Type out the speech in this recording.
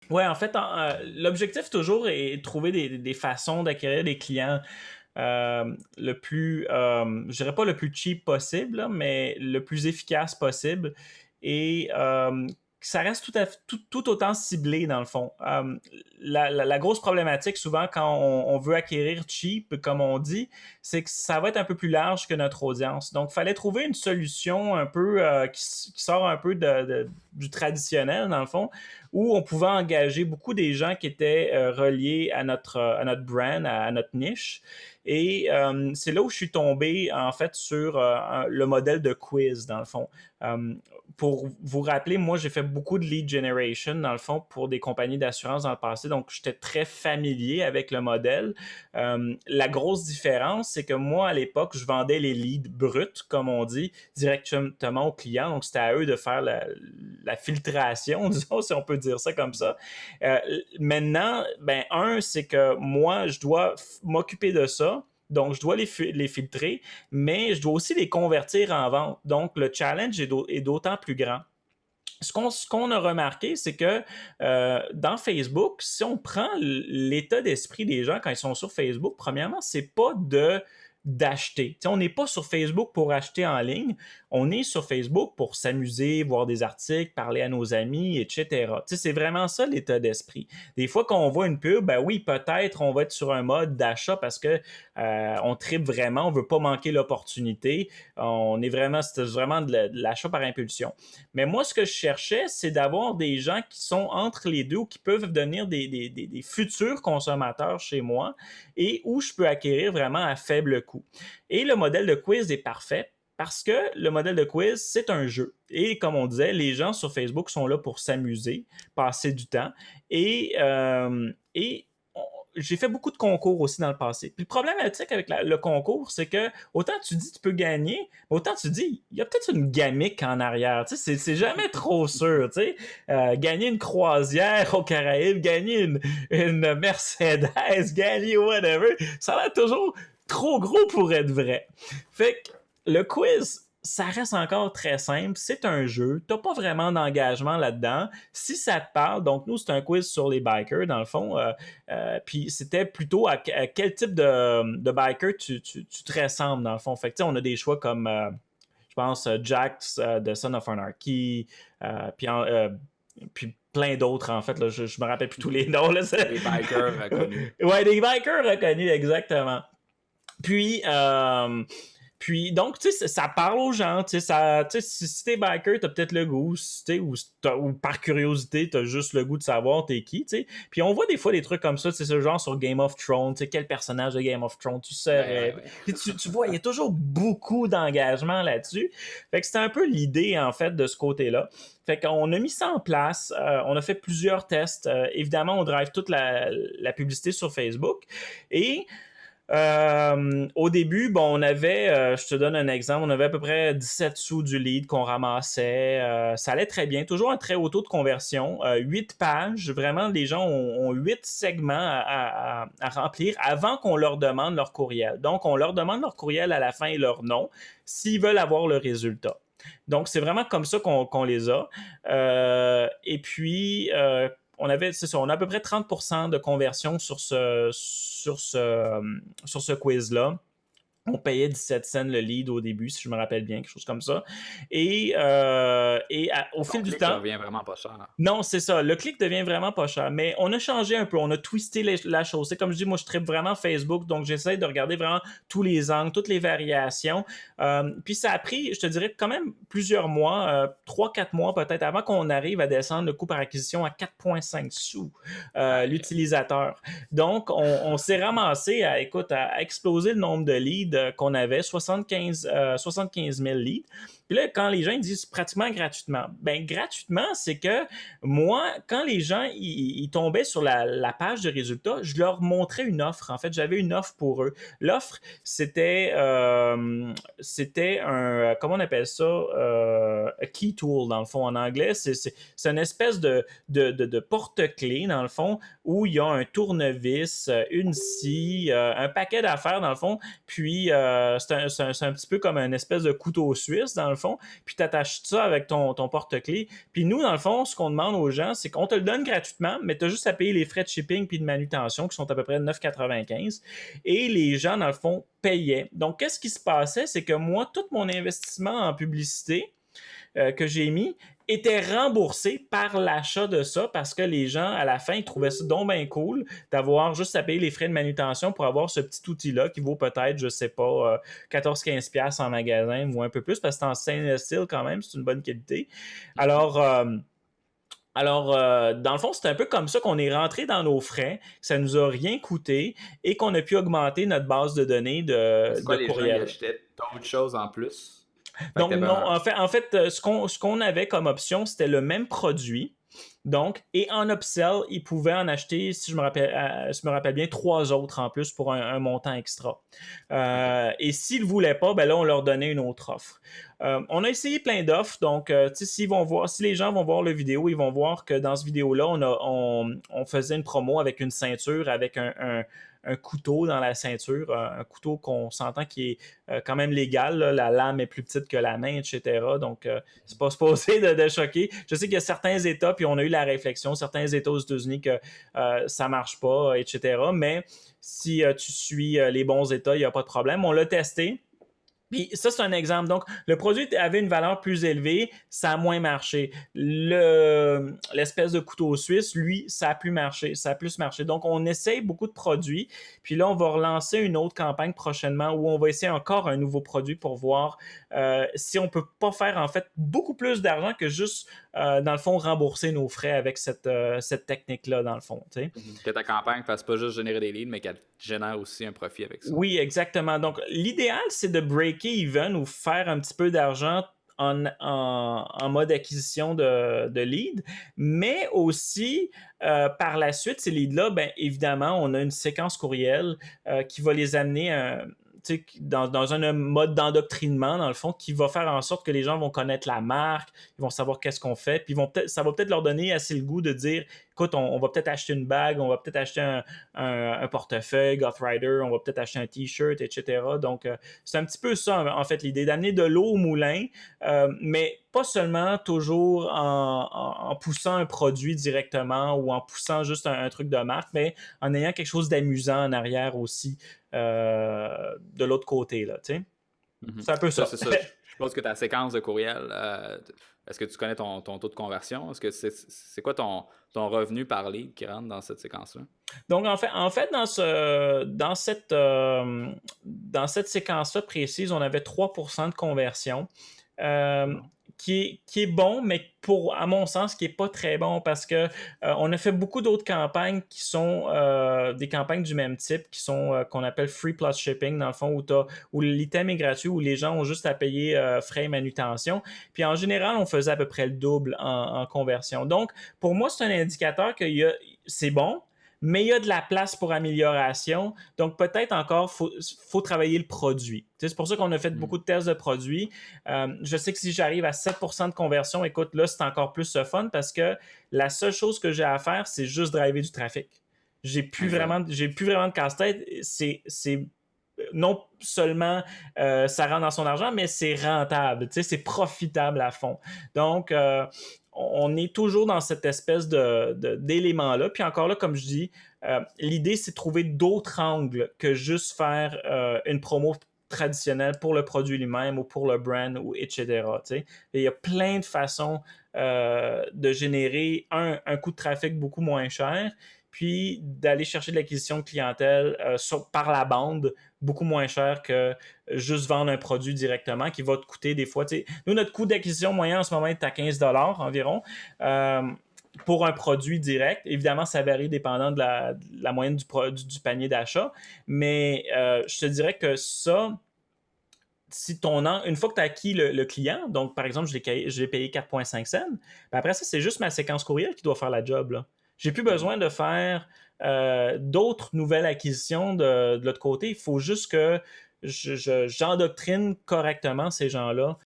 Ouais, en fait, l'objectif toujours est de trouver des façons d'acquérir des clients le plus, je dirais pas le plus cheap possible, là, mais le plus efficace possible. Et ça reste tout autant ciblé dans le fond. La grosse problématique souvent quand on veut acquérir cheap, comme on dit, c'est que ça va être un peu plus large que notre audience. Donc, il fallait trouver une solution un peu qui sort un peu du traditionnel dans le fond, où on pouvait engager beaucoup des gens qui étaient reliés à notre brand, à notre niche. Et c'est là où je suis tombé, en fait, sur le modèle de quiz, dans le fond. Euh, pour vous rappeler, moi, j'ai fait beaucoup de lead generation, dans le fond, pour des compagnies d'assurance dans le passé. Donc, j'étais très familier avec le modèle. La grosse différence, c'est que moi, à l'époque, je vendais les leads bruts, comme on dit, directement aux clients. Donc, c'était à eux de faire la filtration, disons, si on peut dire ça comme ça. Euh, Maintenant, ben, c'est que moi, je dois m'occuper de ça. Donc, je dois les filtrer, mais je dois aussi les convertir en vente. Donc, le challenge est d'autant plus grand. Ce qu'on a remarqué, c'est que dans Facebook, si on prend l'état d'esprit des gens quand ils sont sur Facebook, premièrement, c'est pas d'acheter. T'sais, on n'est pas sur Facebook pour acheter en ligne, on est sur Facebook pour s'amuser, voir des articles, parler à nos amis, etc. T'sais, c'est vraiment ça l'état d'esprit. Des fois, quand on voit une pub, ben oui, peut-être on va être sur un mode d'achat parce que on tripe vraiment, on veut pas manquer l'opportunité. C'est vraiment de l'achat par impulsion. Mais moi, ce que je cherchais, c'est d'avoir des gens qui sont entre les deux ou qui peuvent devenir des futurs consommateurs chez moi et où je peux acquérir vraiment à faible coût. Et le modèle de quiz est parfait parce que le modèle de quiz, c'est un jeu. Et comme on disait, les gens sur Facebook sont là pour s'amuser, passer du temps. Et j'ai fait beaucoup de concours aussi dans le passé. Puis le problématique avec le concours, c'est que autant tu dis tu peux gagner, autant tu dis il y a peut-être une gamique en arrière. Tu sais, c'est jamais trop sûr. Tu sais, gagner une croisière aux Caraïbes, gagner une Mercedes, gagner whatever, ça a l'air toujours trop gros pour être vrai. Fait que le quiz, ça reste encore très simple. C'est un jeu. T'as pas vraiment d'engagement là-dedans. Si ça te parle, donc nous, c'est un quiz sur les bikers, dans le fond. Puis c'était plutôt à quel type de biker tu te ressembles, dans le fond. Fait que, on a des choix comme, je pense, Jack de Son of Anarchy, puis, puis plein d'autres, en fait. Là, je me rappelle plus tous les noms. Là, Des bikers reconnus. ouais, des bikers reconnus, exactement. Puis, donc, tu sais, ça parle aux gens. Si t'es biker, t'as peut-être le goût, ou par curiosité, t'as juste le goût de savoir t'es qui, tu sais. Puis on voit des fois des trucs comme ça, c'est ce genre sur Game of Thrones, tu sais, quel personnage de Game of Thrones tu Ouais, serais. ouais, ouais. Puis tu vois, il y a toujours beaucoup d'engagement là-dessus. Fait que c'était un peu l'idée, en fait, de ce côté-là. Fait qu'on a mis ça en place, on a fait plusieurs tests. Évidemment, on drive toute la publicité sur Facebook. Et au début, bon, on avait, je te donne un exemple, on avait à peu près 17 sous du lead qu'on ramassait. Ça allait très bien, toujours un très haut taux de conversion. 8 pages, vraiment, les gens ont 8 segments à remplir avant qu'on leur demande leur courriel. Donc, on leur demande leur courriel à la fin et leur nom s'ils veulent avoir le résultat. Donc, c'est vraiment comme ça qu'on les a. Et puis, c'est ça, on a à peu près 30% de conversion sur ce quiz-là. On payait 17 cents le lead au début, si je me rappelle bien, quelque chose comme ça. Au Ton fil du clic te temps, revient vraiment pas cher. non, c'est ça. Le clic devient vraiment pas cher. Mais on a changé un peu. On a twisté la chose. C'est comme je dis, moi, je tripe vraiment Facebook. Donc, j'essaie de regarder vraiment tous les angles, toutes les variations. Puis, ça a pris, je te dirais, quand même plusieurs mois, 3-4 mois peut-être, avant qu'on arrive à descendre le coût par acquisition à 4,5 sous Aïe, aïe. l'utilisateur. Donc, on s'est ramassé à exploser le nombre de leads qu'on avait, 75 000 leads. Puis là, quand les gens ils disent pratiquement gratuitement, ben gratuitement, c'est que moi, quand les gens ils tombaient sur la page de résultats, je leur montrais une offre. En fait, j'avais une offre pour eux. L'offre, c'était un, comment on appelle ça, a key tool dans le fond en anglais. C'est une espèce de porte-clés dans le fond où il y a un tournevis, une scie, un paquet d'affaires dans le fond. Puis Puis c'est un petit peu comme un espèce de couteau suisse, dans le fond. Puis tu attaches ça avec ton porte-clés. Puis nous, dans le fond, ce qu'on demande aux gens, c'est qu'on te le donne gratuitement, mais tu as juste à payer les frais de shipping puis de manutention qui sont à peu près 9,95. Et les gens, dans le fond, payaient. Donc, qu'est-ce qui se passait? C'est que moi, tout mon investissement en publicité que j'ai mis était remboursé par l'achat de ça parce que les gens, à la fin, ils trouvaient ça donc bien cool d'avoir juste à payer les frais de manutention pour avoir ce petit outil-là qui vaut peut-être, je sais pas, 14-15$ en magasin ou un peu plus parce que c'est en stainless steel quand même, c'est une bonne qualité. Alors, dans le fond, c'est un peu comme ça qu'on est rentré dans nos frais, que ça nous a rien coûté et qu'on a pu augmenter notre base de données C'est quoi, de les gens, ils courriel. achetaient d'autres choses en plus? Fait que Donc, t'avais non, un... en fait, ce qu'on avait comme option, c'était le même produit. Donc, et en upsell, ils pouvaient en acheter, si je me rappelle bien, 3 autres en plus pour un montant extra. OK. Et s'ils ne voulaient pas, ben là, on leur donnait une autre offre. On a essayé plein d'offres, donc tu sais, si les gens vont voir la vidéo, ils vont voir que dans cette vidéo-là, on faisait une promo avec une ceinture, avec un couteau dans la ceinture, un couteau qu'on s'entend qui est quand même légal, là. La lame est plus petite que la main, etc. Donc, c'est pas supposé de choquer. Je sais qu'il y a certains États, puis on a eu la réflexion, certains États aux États-Unis que ça marche pas, etc. Mais si tu suis les bons États, il n'y a pas de problème. On l'a testé. Puis ça, c'est un exemple. Donc, le produit avait une valeur plus élevée, ça a moins marché. L'espèce de couteau suisse, lui, ça a plus marché, ça a plus marché. Donc, on essaye beaucoup de produits. Puis là, on va relancer une autre campagne prochainement où on va essayer encore un nouveau produit pour voir si on peut pas faire, en fait, beaucoup plus d'argent que juste, dans le fond, rembourser nos frais avec cette technique-là, dans le fond. Tu sais. Que ta campagne fasse pas juste générer des leads, mais qu'elle génère aussi un profit avec ça. Oui, exactement. Donc, l'idéal, c'est de breaker even ou faire un petit peu d'argent en mode acquisition de leads, mais aussi par la suite, ces leads-là, bien évidemment, on a une séquence courriel qui va les amener dans un mode d'endoctrinement, dans le fond, qui va faire en sorte que les gens vont connaître la marque, ils vont savoir qu'est-ce qu'on fait, puis ça va peut-être leur donner assez le goût de dire, écoute, on va peut-être acheter une bague, on va peut-être acheter un portefeuille, Gothrider, on va peut-être acheter un t-shirt, etc. Donc, c'est un petit peu ça, en fait, l'idée d'amener de l'eau au moulin, mais pas seulement toujours en poussant un produit directement ou en poussant juste un truc de marque, mais en ayant quelque chose d'amusant en arrière aussi de l'autre côté, là, tu sais. C'est un peu Ça, ça. c'est ça. Je pense que ta séquence de courriel, est-ce que tu connais ton taux de conversion? Est-ce que c'est quoi ton revenu par lead qui rentre dans cette séquence-là? Donc, en fait dans cette séquence-là précise, on avait 3% de conversion. Bon. Qui est bon, mais à mon sens, qui n'est pas très bon parce que on a fait beaucoup d'autres campagnes qui sont des campagnes du même type, qui sont qu'on appelle free plus shipping, dans le fond, où l'item est gratuit, où les gens ont juste à payer frais et manutention. Puis en général, on faisait à peu près le double en conversion. Donc, pour moi, c'est un indicateur que c'est bon, mais il y a de la place pour amélioration. Donc, peut-être encore, faut travailler le produit. Tu sais, c'est pour ça qu'on a fait beaucoup de tests de produits. Je sais que si j'arrive à 7% de conversion, écoute, là, c'est encore plus fun parce que la seule chose que j'ai à faire, c'est juste driver du trafic. J'ai plus vraiment de casse-tête. C'est non seulement ça rentre dans son argent, mais c'est rentable. Tu sais, c'est profitable à fond. Donc, on est toujours dans cette espèce d'élément-là. Puis encore là, comme je dis, l'idée, c'est de trouver d'autres angles que juste faire une promo traditionnelle pour le produit lui-même ou pour le brand, ou etc. Tu sais. Et il y a plein de façons de générer un coût de trafic beaucoup moins cher, puis d'aller chercher de l'acquisition de clientèle par la bande beaucoup moins cher que juste vendre un produit directement qui va te coûter des fois. Nous, notre coût d'acquisition moyen en ce moment est à 15$ environ. Pour un produit direct. Évidemment, ça varie dépendant de la moyenne du panier d'achat, mais je te dirais que ça, une fois que tu as acquis le client, donc par exemple, je l'ai payé 4,5 cents, ben après ça, c'est juste ma séquence courriel qui doit faire la job, là. J'ai plus besoin de faire d'autres nouvelles acquisitions de l'autre côté. Il faut juste que j'endoctrine correctement ces gens-là